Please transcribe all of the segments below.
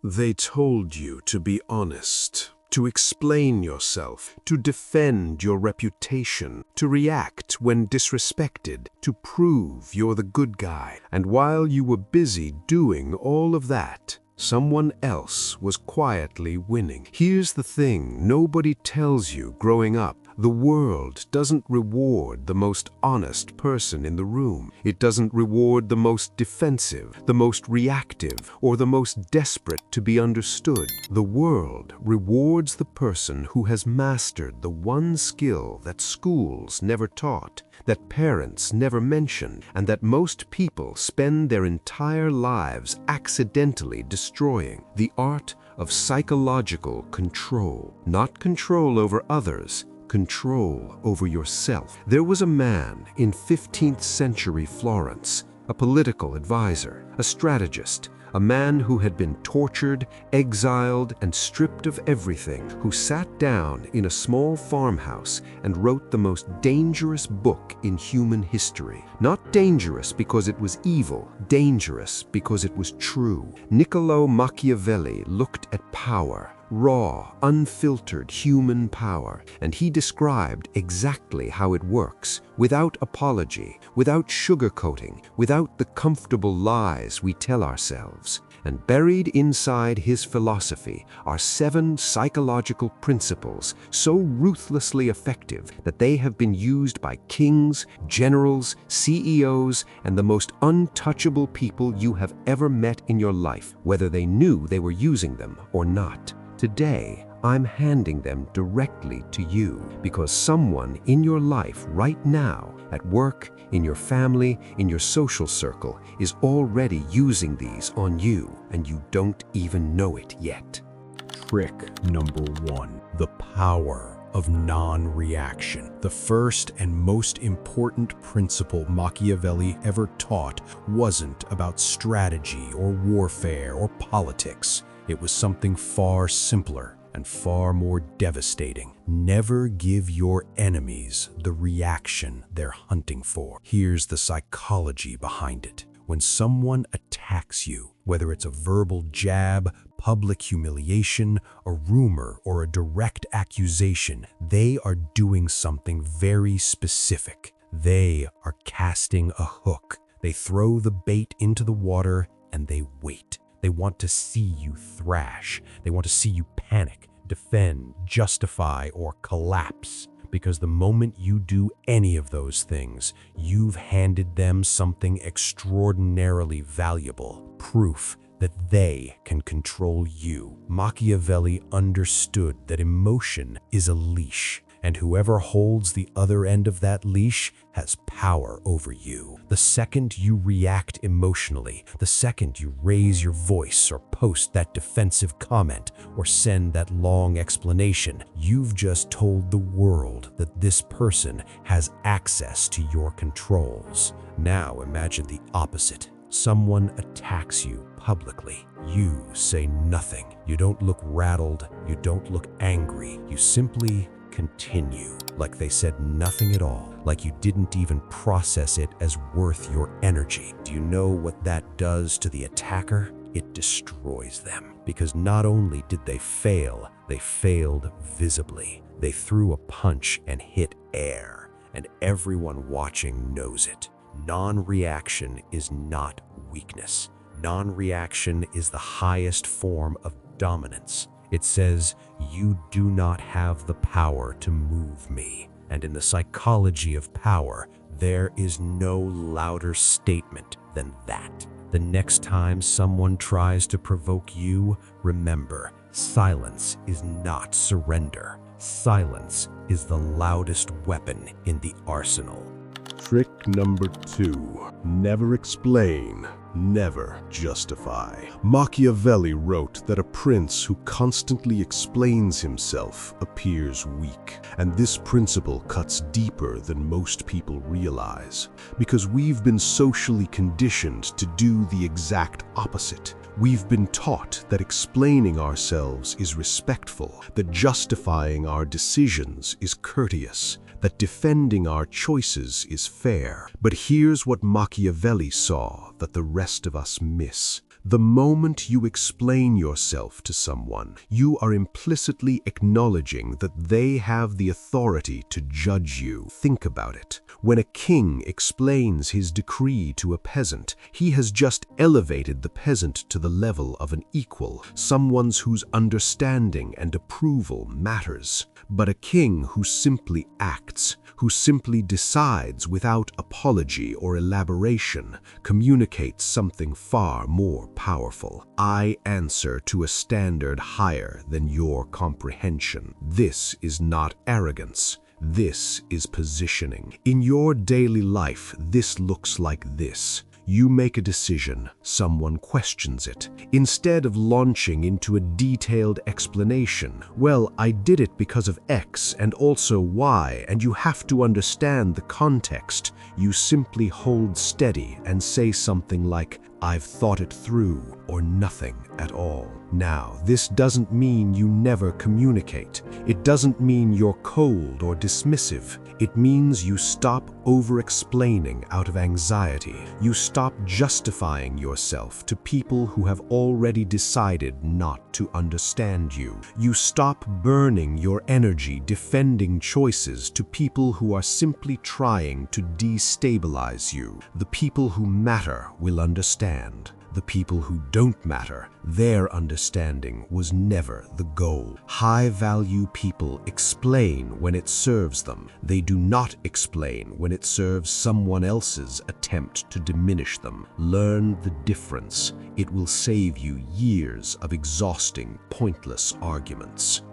They told you to be honest, to explain yourself, to defend your reputation, to react when disrespected, to prove you're the good guy. And while you were busy doing all of that, someone else was quietly winning. Here's the thing nobody tells you growing up. The world doesn't reward the most honest person in the room. It doesn't reward the most defensive, the most reactive, or the most desperate to be understood. The world rewards the person who has mastered the one skill that schools never taught, that parents never mentioned, and that most people spend their entire lives accidentally destroying: the art of psychological control. Not control over others, control over yourself. There was a man in 15th century Florence, a political advisor, a strategist, a man who had been tortured, exiled, and stripped of everything, who sat down in a small farmhouse and wrote the most dangerous book in human history. Not dangerous because it was evil, dangerous because it was true. Niccolo Machiavelli looked at power, raw, unfiltered human power, and he described exactly how it works, without apology, without sugarcoating, without the comfortable lies we tell ourselves. And buried inside his philosophy are 7 psychological principles so ruthlessly effective that they have been used by kings, generals, CEOs, and the most untouchable people you have ever met in your life, whether they knew they were using them or not. Today, I'm handing them directly to you because someone in your life right now, at work, in your family, in your social circle, is already using these on you, and you don't even know it yet. Trick number 1, the power of non-reaction. The first and most important principle Machiavelli ever taught wasn't about strategy or warfare or politics. It was something far simpler and far more devastating. Never give your enemies the reaction they're hunting for. Here's the psychology behind it. When someone attacks you, whether it's a verbal jab, public humiliation, a rumor, or a direct accusation, they are doing something very specific. They are casting a hook. They throw the bait into the water and they wait. They want to see you thrash. They want to see you panic, defend, justify, or collapse. Because the moment you do any of those things, you've handed them something extraordinarily valuable, proof that they can control you. Machiavelli understood that emotion is a leash, and whoever holds the other end of that leash has power over you. The second you react emotionally, the second you raise your voice or post that defensive comment or send that long explanation, you've just told the world that this person has access to your controls. Now imagine the opposite. Someone attacks you publicly. You say nothing. You don't look rattled. You don't look angry. You simply continue, like they said nothing at all, like you didn't even process it as worth your energy. Do you know what that does to the attacker? It destroys them, because not only did they fail, they failed visibly. They threw a punch and hit air, and everyone watching knows it. Non-reaction is not weakness. Non-reaction is the highest form of dominance. It says, you do not have the power to move me. And in the psychology of power, there is no louder statement than that. The next time someone tries to provoke you, remember, silence is not surrender. Silence is the loudest weapon in the arsenal. Trick number 2, never explain, never justify. Machiavelli wrote that a prince who constantly explains himself appears weak, and this principle cuts deeper than most people realize, because we've been socially conditioned to do the exact opposite. We've been taught that explaining ourselves is respectful, that justifying our decisions is courteous, that defending our choices is fair. But here's what Machiavelli saw that the rest of us miss. The moment you explain yourself to someone, you are implicitly acknowledging that they have the authority to judge you. Think about it. When a king explains his decree to a peasant, he has just elevated the peasant to the level of an equal, someone whose understanding and approval matters. But a king who simply acts, who simply decides without apology or elaboration, communicates something far more powerful. I answer to a standard higher than your comprehension. This is not arrogance. This is positioning. In your daily life, this looks like this. You make a decision, someone questions it. Instead of launching into a detailed explanation, well, I did it because of X and also Y, and you have to understand the context, you simply hold steady and say something like, I've thought it through, or nothing at all. Now, this doesn't mean you never communicate. It doesn't mean you're cold or dismissive. It means you stop over-explaining out of anxiety. You stop justifying yourself to people who have already decided not to understand you. You stop burning your energy defending choices to people who are simply trying to destabilize you. The people who matter will understand. The people who don't matter, their understanding was never the goal. High-value people explain when it serves them. They do not explain when it serves someone else's attempt to diminish them. Learn the difference. It will save you years of exhausting, pointless arguments.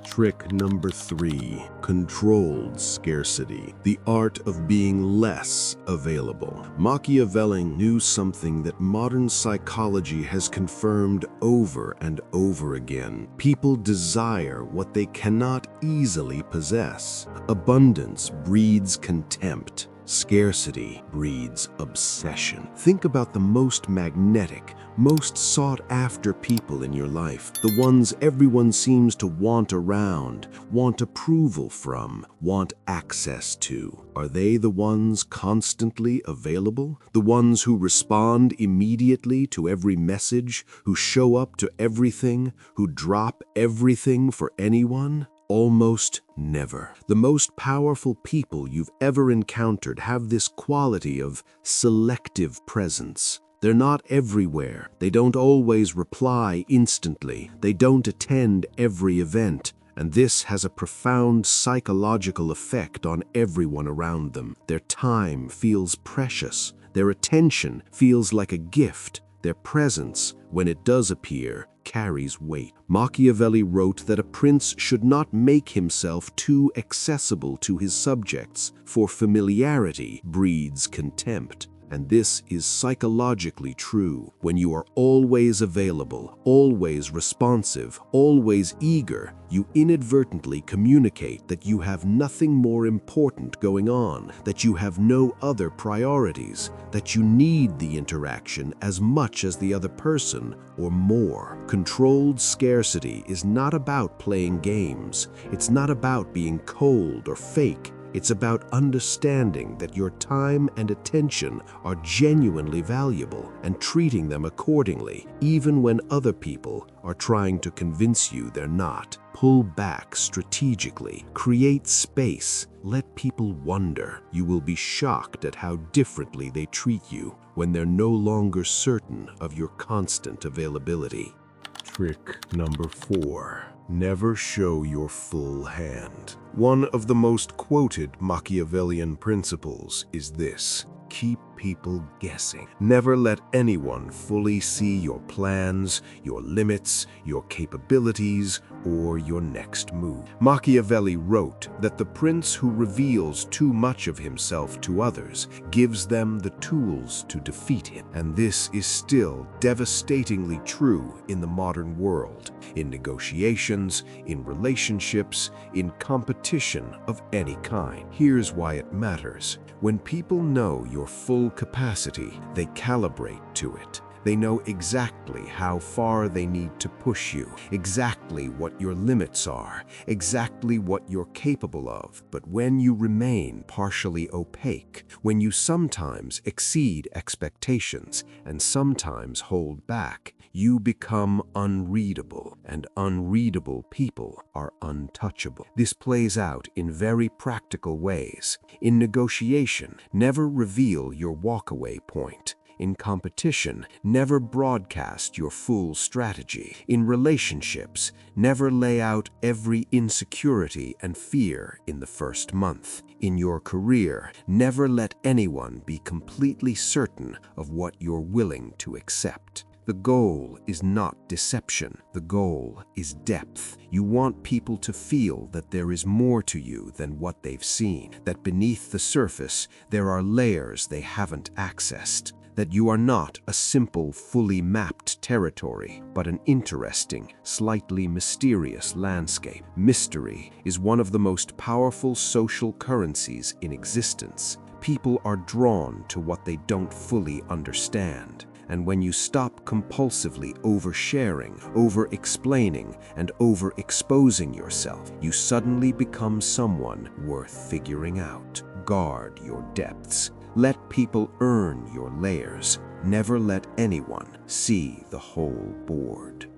Trick number 3, controlled scarcity, the art of being less available. Machiavelli knew something that modern psychology has confirmed over and over again. People desire what they cannot easily possess. Abundance breeds contempt. Scarcity breeds obsession. Think about the most magnetic, most sought-after people in your life, the ones everyone seems to want around, want approval from, want access to. Are they the ones constantly available? The ones who respond immediately to every message, who show up to everything, who drop everything for anyone? Almost never. The most powerful people you've ever encountered have this quality of selective presence. They're not everywhere. They don't always reply instantly. They don't attend every event. And this has a profound psychological effect on everyone around them. Their time feels precious. Their attention feels like a gift. Their presence, when it does appear, carries weight. Machiavelli wrote that a prince should not make himself too accessible to his subjects, for familiarity breeds contempt. And this is psychologically true. When you are always available, always responsive, always eager, you inadvertently communicate that you have nothing more important going on, that you have no other priorities, that you need the interaction as much as the other person or more. Controlled scarcity is not about playing games. It's not about being cold or fake. It's about understanding that your time and attention are genuinely valuable and treating them accordingly, even when other people are trying to convince you they're not. Pull back strategically, create space, let people wonder. You will be shocked at how differently they treat you when they're no longer certain of your constant availability. Trick number 4. Never show your full hand. One of the most quoted Machiavellian principles is this: keep people guessing. Never let anyone fully see your plans, your limits, your capabilities, or your next move. Machiavelli wrote that the prince who reveals too much of himself to others gives them the tools to defeat him. And this is still devastatingly true in the modern world, in negotiations, in relationships, in competition of any kind. Here's why it matters. When people know your full capacity, they calibrate to it. They know exactly how far they need to push you, exactly what your limits are, exactly what you're capable of. But when you remain partially opaque, when you sometimes exceed expectations and sometimes hold back, you become unreadable, and unreadable people are untouchable. This plays out in very practical ways. In negotiation, never reveal your walkaway point. In competition, never broadcast your full strategy. In relationships, never lay out every insecurity and fear in the first month. In your career, never let anyone be completely certain of what you're willing to accept. The goal is not deception. The goal is depth. You want people to feel that there is more to you than what they've seen, that beneath the surface there are layers they haven't accessed, that you are not a simple, fully mapped territory, but an interesting, slightly mysterious landscape. Mystery is one of the most powerful social currencies in existence. People are drawn to what they don't fully understand. And when you stop compulsively oversharing, over-explaining, and over-exposing yourself, you suddenly become someone worth figuring out. Guard your depths. Let people earn your layers. Never let anyone see the whole board.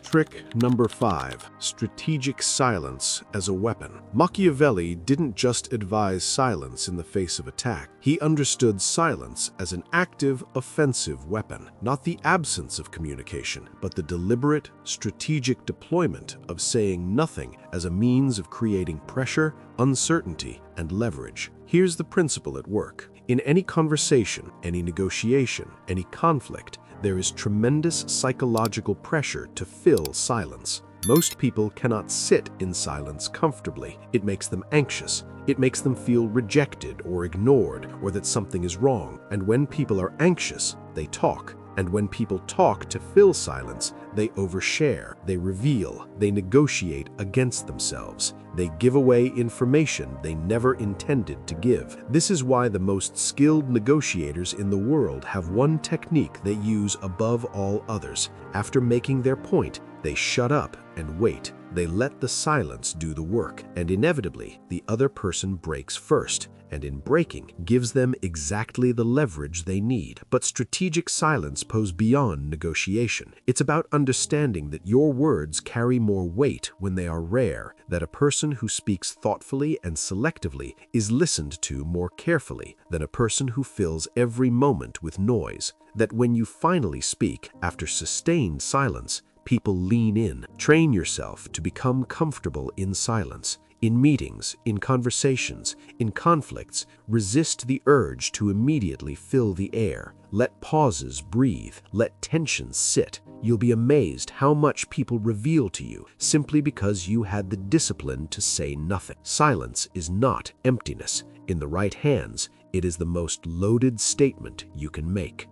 Trick number 5. Strategic silence as a weapon. Machiavelli didn't just advise silence in the face of attack. He understood silence as an active, offensive weapon, not the absence of communication, but the deliberate, strategic deployment of saying nothing as a means of creating pressure, uncertainty, and leverage. Here's the principle at work. In any conversation, any negotiation, any conflict, there is tremendous psychological pressure to fill silence. Most people cannot sit in silence comfortably. It makes them anxious. It makes them feel rejected or ignored, or that something is wrong. And when people are anxious, they talk. And when people talk to fill silence, they overshare, they reveal, they negotiate against themselves. They give away information they never intended to give. This is why the most skilled negotiators in the world have one technique they use above all others. After making their point, they shut up and wait. They let the silence do the work, and inevitably, the other person breaks first, and in breaking, gives them exactly the leverage they need. But strategic silence goes beyond negotiation. It's about understanding that your words carry more weight when they are rare, that a person who speaks thoughtfully and selectively is listened to more carefully than a person who fills every moment with noise, that when you finally speak, after sustained silence, people lean in. Train yourself to become comfortable in silence. In meetings, in conversations, in conflicts, resist the urge to immediately fill the air. Let pauses breathe. Let tensions sit. You'll be amazed how much people reveal to you simply because you had the discipline to say nothing. Silence is not emptiness. In the right hands, it is the most loaded statement you can make.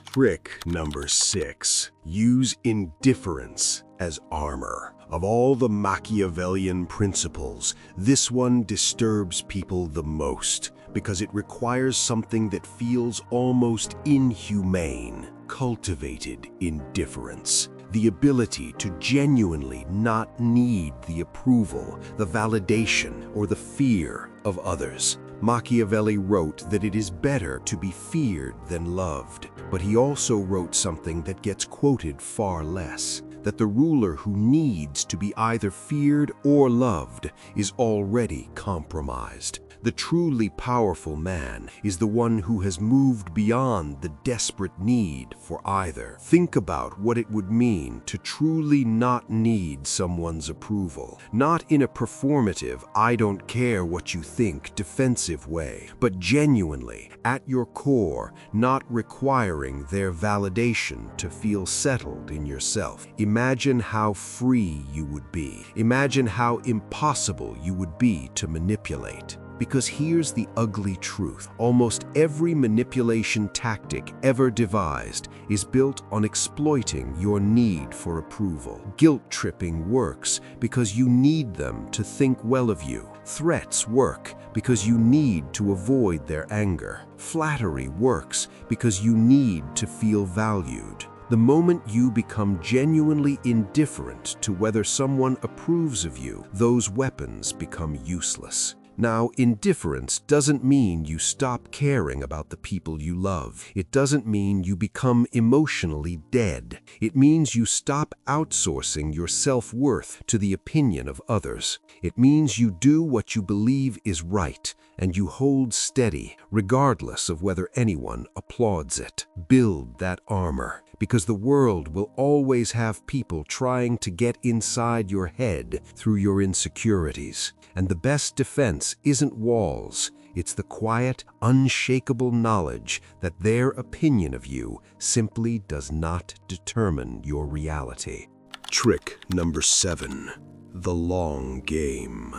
Trick number 6. Use indifference as armor. Of all the Machiavellian principles, this one disturbs people the most because it requires something that feels almost inhumane: cultivated indifference. The ability to genuinely not need the approval, the validation, or the fear of others. Machiavelli wrote that it is better to be feared than loved, but he also wrote something that gets quoted far less, that the ruler who needs to be either feared or loved is already compromised. The truly powerful man is the one who has moved beyond the desperate need for either. Think about what it would mean to truly not need someone's approval, not in a performative, I don't care what you think defensive way, but genuinely, at your core, not requiring their validation to feel settled in yourself. Imagine how free you would be. Imagine how impossible you would be to manipulate. Because here's the ugly truth. Almost every manipulation tactic ever devised is built on exploiting your need for approval. Guilt-tripping works because you need them to think well of you. Threats work because you need to avoid their anger. Flattery works because you need to feel valued. The moment you become genuinely indifferent to whether someone approves of you, those weapons become useless. Now, indifference doesn't mean you stop caring about the people you love. It doesn't mean you become emotionally dead. It means you stop outsourcing your self-worth to the opinion of others. It means you do what you believe is right, and you hold steady, regardless of whether anyone applauds it. Build that armor, because the world will always have people trying to get inside your head through your insecurities. And the best defense isn't walls, it's the quiet, unshakable knowledge that their opinion of you simply does not determine your reality. Trick number 7. The long game.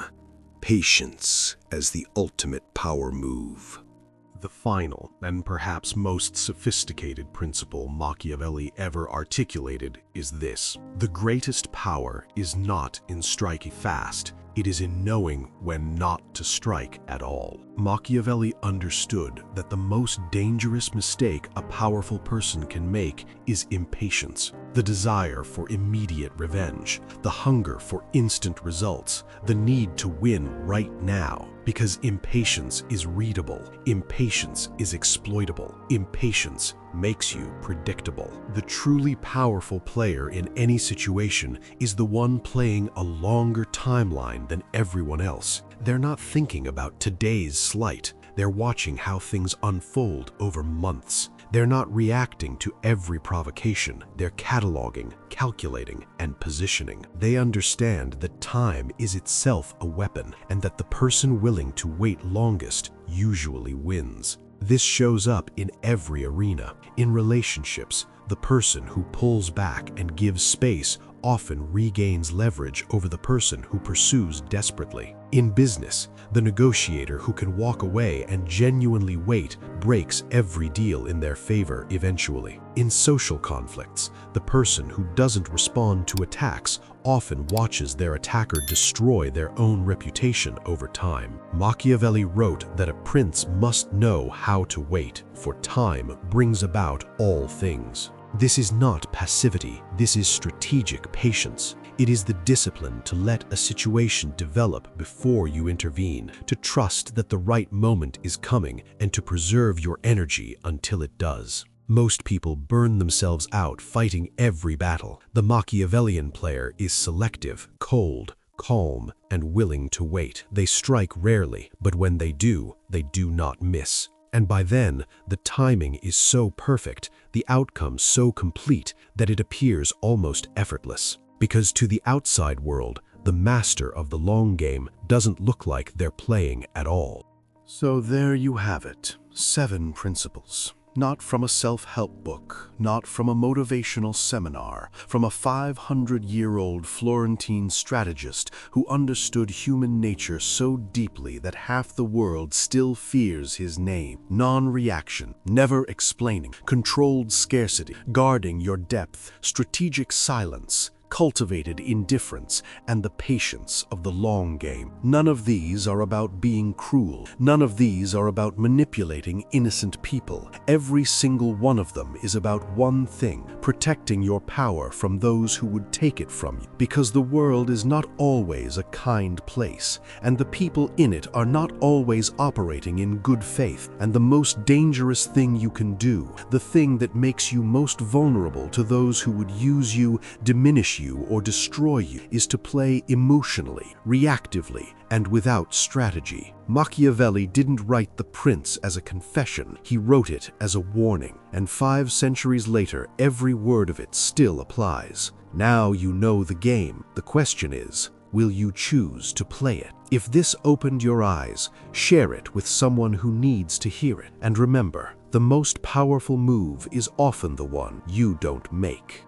Patience as the ultimate power move. The final and perhaps most sophisticated principle Machiavelli ever articulated is this: the greatest power is not in striking fast, it is in knowing when not to strike at all. Machiavelli understood that the most dangerous mistake a powerful person can make is impatience, the desire for immediate revenge, the hunger for instant results, the need to win right now. Because impatience is readable, impatience is exploitable, impatience makes you predictable. The truly powerful player in any situation is the one playing a longer timeline than everyone else. They're not thinking about today's slight. They're watching how things unfold over months. They're not reacting to every provocation. They're cataloging, calculating, and positioning. They understand that time is itself a weapon, and that the person willing to wait longest usually wins. This shows up in every arena. In relationships, the person who pulls back and gives space often regains leverage over the person who pursues desperately. In business, the negotiator who can walk away and genuinely wait breaks every deal in their favor eventually. In social conflicts, the person who doesn't respond to attacks often watches their attacker destroy their own reputation over time. Machiavelli wrote that a prince must know how to wait, for time brings about all things. This is not passivity, this is strategic patience. It is the discipline to let a situation develop before you intervene, to trust that the right moment is coming, and to preserve your energy until it does. Most people burn themselves out fighting every battle. The Machiavellian player is selective, cold, calm, and willing to wait. They strike rarely, but when they do not miss. And by then, the timing is so perfect, the outcome so complete, that it appears almost effortless. Because to the outside world, the master of the long game doesn't look like they're playing at all. So there you have it, 7 principles. Not from a self-help book, not from a motivational seminar, from a 500-year-old Florentine strategist who understood human nature so deeply that half the world still fears his name. Non-reaction, never explaining, controlled scarcity, guarding your depth, strategic silence, cultivated indifference, and the patience of the long game. None of these are about being cruel. None of these are about manipulating innocent people. Every single one of them is about one thing: protecting your power from those who would take it from you. Because the world is not always a kind place, and the people in it are not always operating in good faith. And the most dangerous thing you can do, the thing that makes you most vulnerable to those who would use you, diminish you, or destroy you, is to play emotionally, reactively, and without strategy. Machiavelli didn't write The Prince as a confession, he wrote it as a warning, and 5 centuries later, every word of it still applies. Now you know the game. The question is, will you choose to play it? If this opened your eyes, share it with someone who needs to hear it. And remember, the most powerful move is often the one you don't make.